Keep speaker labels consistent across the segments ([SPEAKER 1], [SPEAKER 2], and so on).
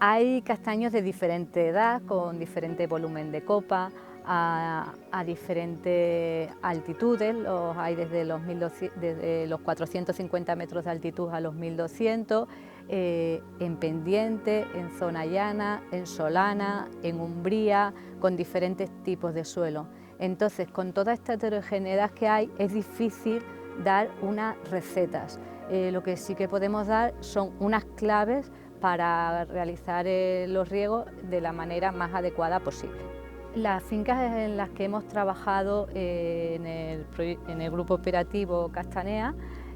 [SPEAKER 1] Hay castaños de diferente edad, con diferente volumen de copa, a diferentes altitudes. Los hay desde los, 1200, desde los 450 metros de altitud a los 1200, en pendiente, en zona llana, en solana, en umbría, con diferentes tipos de suelo. Entonces, con toda esta heterogeneidad que hay, es difícil dar unas recetas. Lo que sí que podemos dar son unas claves para realizar los riegos de la manera más adecuada posible. Las fincas en las que hemos trabajado en el grupo operativo Castanea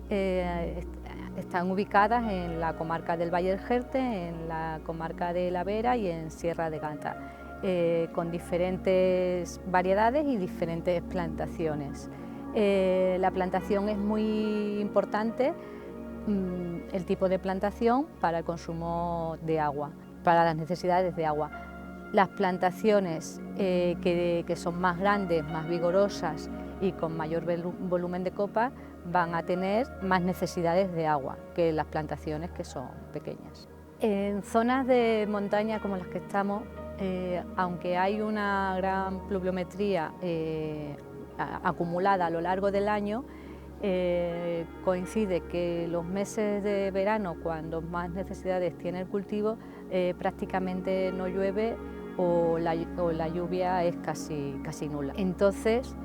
[SPEAKER 1] están ubicadas en la comarca del Valle del Jerte, en la comarca de La Vera y en Sierra de Gata, con diferentes variedades y diferentes plantaciones. La plantación es muy importante, el tipo de plantación para el consumo de agua, para las necesidades de agua. Las plantaciones que son más grandes, más vigorosas y con mayor volumen de copa van a tener más necesidades de agua que las plantaciones que son pequeñas. En zonas de montaña como las que estamos, aunque hay una gran pluviometría acumulada a lo largo del año, coincide que los meses de verano, cuando más necesidades tiene el cultivo, prácticamente no llueve o la lluvia es casi nula. Entonces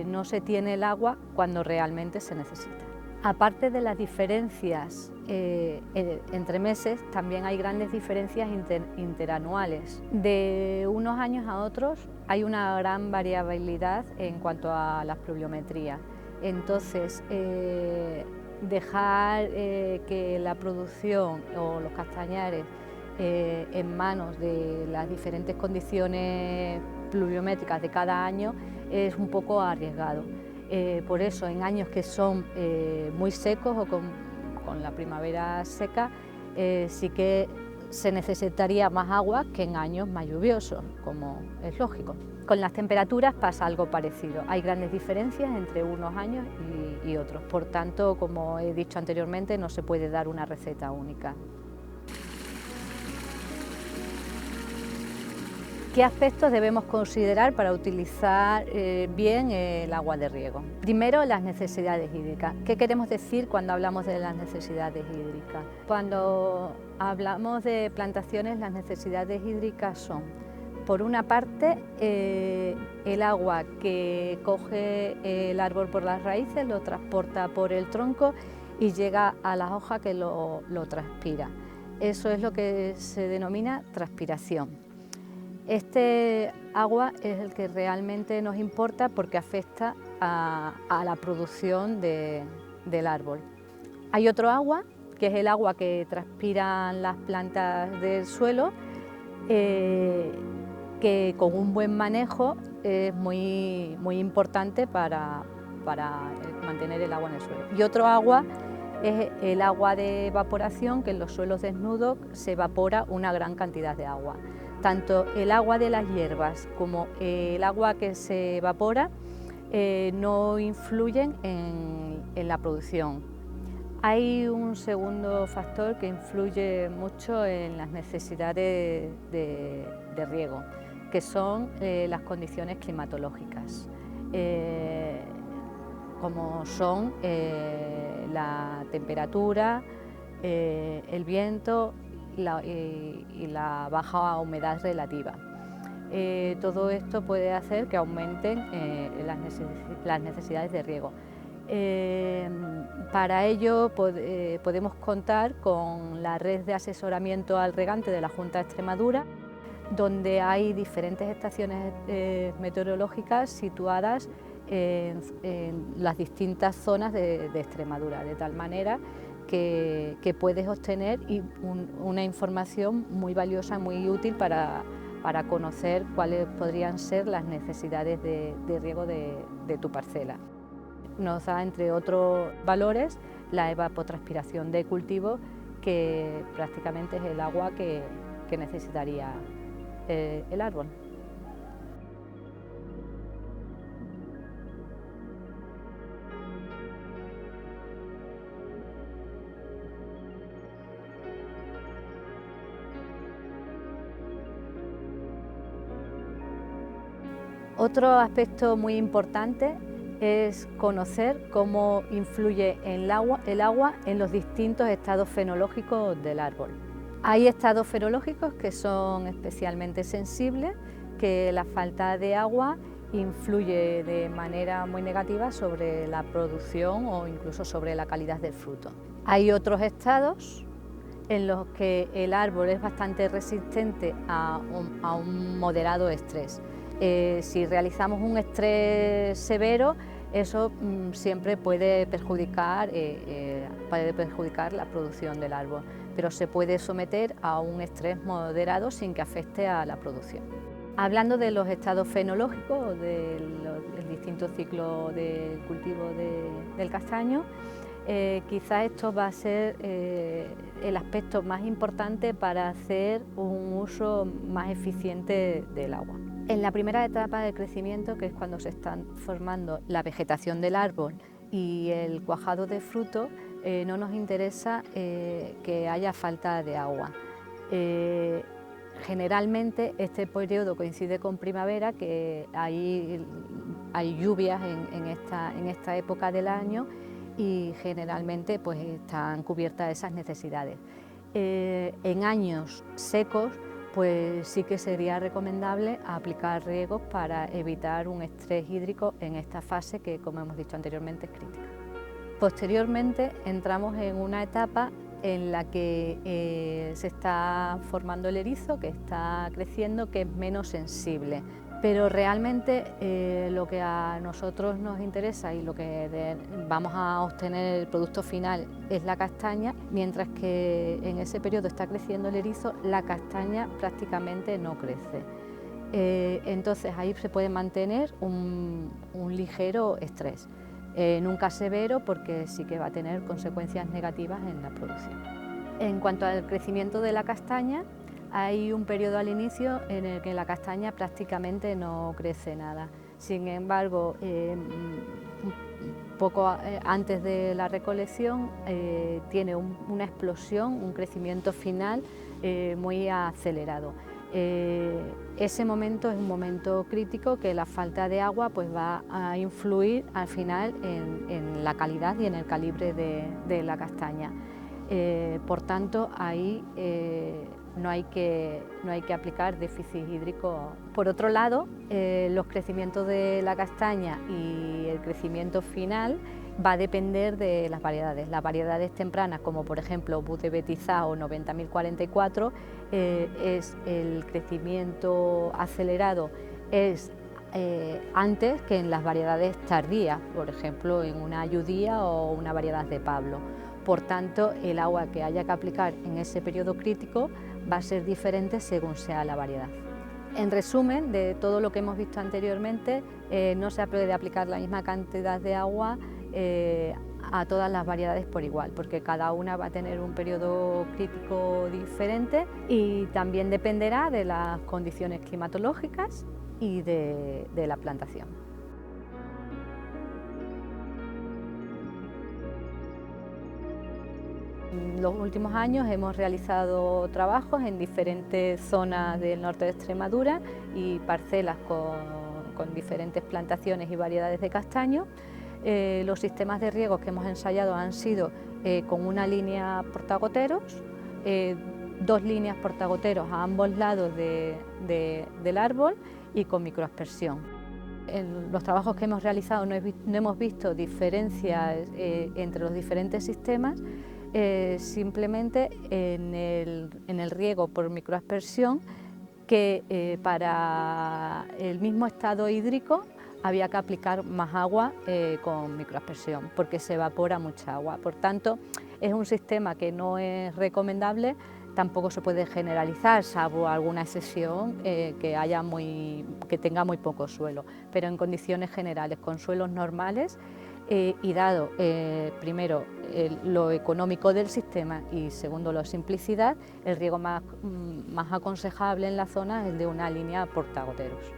[SPEAKER 1] no se tiene el agua cuando realmente se necesita. Aparte de las diferencias entre meses, también hay grandes diferencias interanuales. De unos años a otros hay una gran variabilidad en cuanto a las pluviometrías. Entonces, dejar que la producción o los castañares en manos de las diferentes condiciones pluviométricas de cada año es un poco arriesgado. Por eso, en años que son muy secos o con la primavera seca, sí que se necesitaría más agua que en años más lluviosos, como es lógico. Con las temperaturas pasa algo parecido, hay grandes diferencias entre unos años y otros, por tanto, como he dicho anteriormente, no se puede dar una receta única. ¿Qué aspectos debemos considerar para utilizar bien el agua de riego? Primero, las necesidades hídricas. ¿Qué queremos decir cuando hablamos de las necesidades hídricas? Cuando hablamos de plantaciones, las necesidades hídricas son, por una parte, el agua que coge el árbol por las raíces, lo transporta por el tronco y llega a las hojas que lo transpira. Eso es lo que se denomina transpiración. Este agua es el que realmente nos importa porque afecta a la producción del árbol. Hay otro agua, que es el agua que transpiran las plantas del suelo, que con un buen manejo es muy importante para mantener el agua en el suelo. Y otro agua es el agua de evaporación, que en los suelos desnudos se evapora una gran cantidad de agua. Tanto el agua de las hierbas como el agua que se evapora no influyen en la producción. Hay un segundo factor que influye mucho en las necesidades de riego, que son las condiciones climatológicas, como son la temperatura, el viento y la baja humedad relativa. Todo esto puede hacer que aumenten las necesidades de riego. Para ello podemos contar con la red de asesoramiento al regante de la Junta de Extremadura, donde hay diferentes estaciones meteorológicas situadas en las distintas zonas de Extremadura, de tal manera que puedes obtener una información muy valiosa, muy útil para conocer cuáles podrían ser las necesidades de riego de tu parcela. Nos da, entre otros valores, la evapotranspiración de cultivo, que prácticamente es el agua que necesitaría el árbol. Otro aspecto muy importante es conocer cómo influye el agua en los distintos estados fenológicos del árbol. Hay estados fenológicos que son especialmente sensibles, que la falta de agua influye de manera muy negativa sobre la producción o incluso sobre la calidad del fruto. Hay otros estados en los que el árbol es bastante resistente a un moderado estrés. Si realizamos un estrés severo, eso siempre puede perjudicar la producción del árbol, pero se puede someter a un estrés moderado sin que afecte a la producción. Hablando de los estados fenológicos, del distinto ciclo de cultivo del castaño, quizás esto va a ser el aspecto más importante para hacer un uso más eficiente del agua. En la primera etapa de crecimiento, que es cuando se están formando la vegetación del árbol y el cuajado de fruto, no nos interesa que haya falta de agua. Generalmente este periodo coincide con primavera, que hay lluvias en esta época del año y generalmente pues están cubiertas esas necesidades. En años secos pues sí que sería recomendable aplicar riegos para evitar un estrés hídrico en esta fase que, como hemos dicho anteriormente, es crítica. Posteriormente entramos en una etapa en la que se está formando el erizo, que está creciendo, que es menos sensible. Pero realmente lo que a nosotros nos interesa y lo que vamos a obtener el producto final es la castaña, mientras que en ese periodo está creciendo el erizo, la castaña prácticamente no crece. Entonces ahí se puede mantener un ligero estrés. Nunca severo, porque sí que va a tener consecuencias negativas en la producción. En cuanto al crecimiento de la castaña, hay un periodo al inicio en el que la castaña prácticamente no crece nada. Sin embargo, poco antes de la recolección tiene una explosión, un crecimiento final muy acelerado. Ese momento es un momento crítico, que la falta de agua pues va a influir al final en la calidad y en el calibre de la castaña. Por tanto, ahí no hay que aplicar déficit hídrico. Por otro lado, los crecimientos de la castaña y el crecimiento final va a depender de las variedades. Las variedades tempranas, como por ejemplo Bou de Bétizat o 90.044, es el crecimiento acelerado es antes que en las variedades tardías, por ejemplo en una Ayudía o una variedad de Pablo. Por tanto, el agua que haya que aplicar en ese periodo crítico va a ser diferente según sea la variedad. En resumen, de todo lo que hemos visto anteriormente, no se puede aplicar la misma cantidad de agua a todas las variedades por igual, porque cada una va a tener un periodo crítico diferente y también dependerá de las condiciones climatológicas y de la plantación. En los últimos años hemos realizado trabajos en diferentes zonas del norte de Extremadura y parcelas con diferentes plantaciones y variedades de castaño. Los sistemas de riego que hemos ensayado han sido con una línea portagoteros, 2 líneas portagoteros a ambos lados del árbol y con microaspersión. En los trabajos que hemos realizado no hemos visto diferencias entre los diferentes sistemas, simplemente en el riego por microaspersión, que para el mismo estado hídrico había que aplicar más agua con microaspersión, porque se evapora mucha agua. Por tanto, es un sistema que no es recomendable, tampoco se puede generalizar, salvo alguna excepción que tenga muy poco suelo, pero en condiciones generales, con suelos normales, y dado primero lo económico del sistema y segundo la simplicidad, el riego más aconsejable en la zona es el de una línea portagoteros.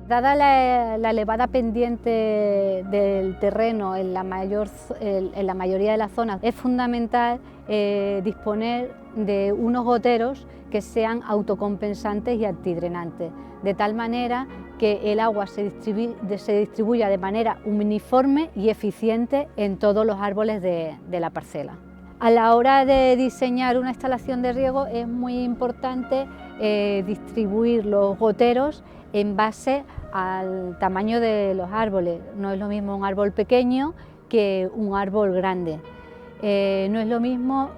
[SPEAKER 1] Dada la elevada pendiente del terreno en la mayoría de las zonas, es fundamental disponer de unos goteros que sean autocompensantes y antidrenantes, de tal manera que el agua se distribuya de manera uniforme y eficiente en todos los árboles de la parcela. A la hora de diseñar una instalación de riego es muy importante distribuir los goteros en base al tamaño de los árboles. No es lo mismo un árbol pequeño que un árbol grande. No es lo mismo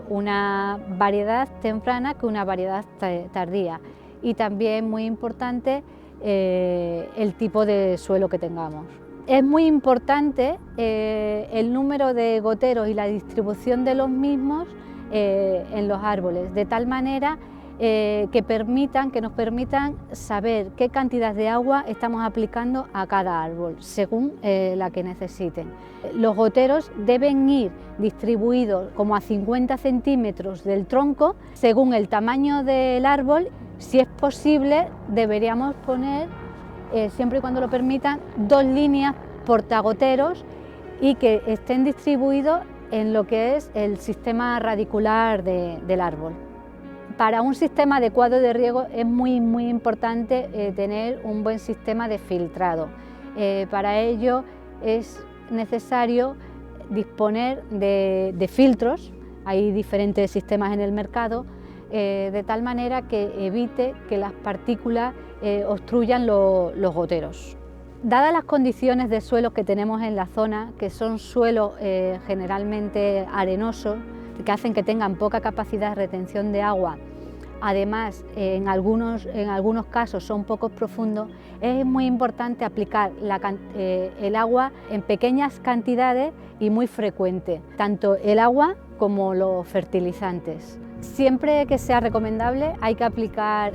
[SPEAKER 1] una variedad temprana que una variedad tardía. Y también muy importante el tipo de suelo que tengamos. Es muy importante el número de goteros y la distribución de los mismos en los árboles, de tal manera que nos permitan saber qué cantidad de agua estamos aplicando a cada árbol, según la que necesiten. Los goteros deben ir distribuidos como a 50 centímetros del tronco, según el tamaño del árbol. Si es posible, deberíamos poner, siempre y cuando lo permitan, 2 líneas portagoteros y que estén distribuidos en lo que es el sistema radicular del árbol. Para un sistema adecuado de riego es muy importante tener un buen sistema de filtrado. Para ello es necesario disponer de filtros. Hay diferentes sistemas en el mercado, de tal manera que evite que las partículas obstruyan los goteros. Dadas las condiciones de suelos que tenemos en la zona, que son suelos generalmente arenosos, que hacen que tengan poca capacidad de retención de agua, además en algunos casos son poco profundos, es muy importante aplicar el agua en pequeñas cantidades y muy frecuente, tanto el agua como los fertilizantes. Siempre que sea recomendable hay que aplicar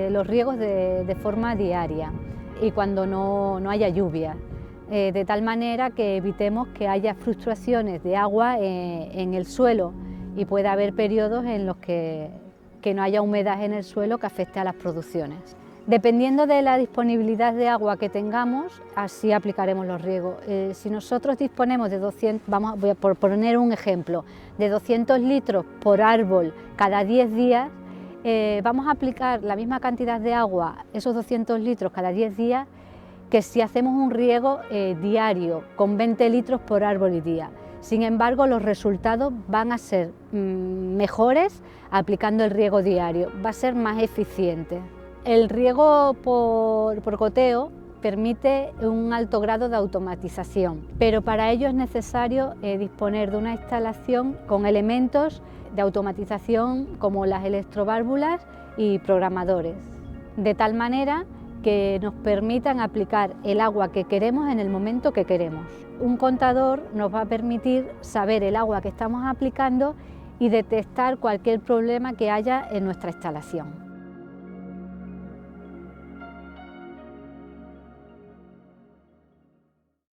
[SPEAKER 1] los riegos de forma diaria y cuando no haya lluvia, de tal manera que evitemos que haya fluctuaciones de agua en el suelo y pueda haber periodos en los que no haya humedad en el suelo que afecte a las producciones. Dependiendo de la disponibilidad de agua que tengamos, así aplicaremos los riegos. Si nosotros disponemos de 200, voy a poner un ejemplo, de 200 litros por árbol cada 10 días, vamos a aplicar la misma cantidad de agua, esos 200 litros cada 10 días, que si hacemos un riego diario con 20 litros por árbol y día. Sin embargo, los resultados van a ser mejores aplicando el riego diario, va a ser más eficiente. El riego por goteo permite un alto grado de automatización, pero para ello es necesario disponer de una instalación con elementos de automatización como las electroválvulas y programadores, de tal manera que nos permitan aplicar el agua que queremos en el momento que queremos. Un contador nos va a permitir saber el agua que estamos aplicando y detectar cualquier problema que haya en nuestra instalación.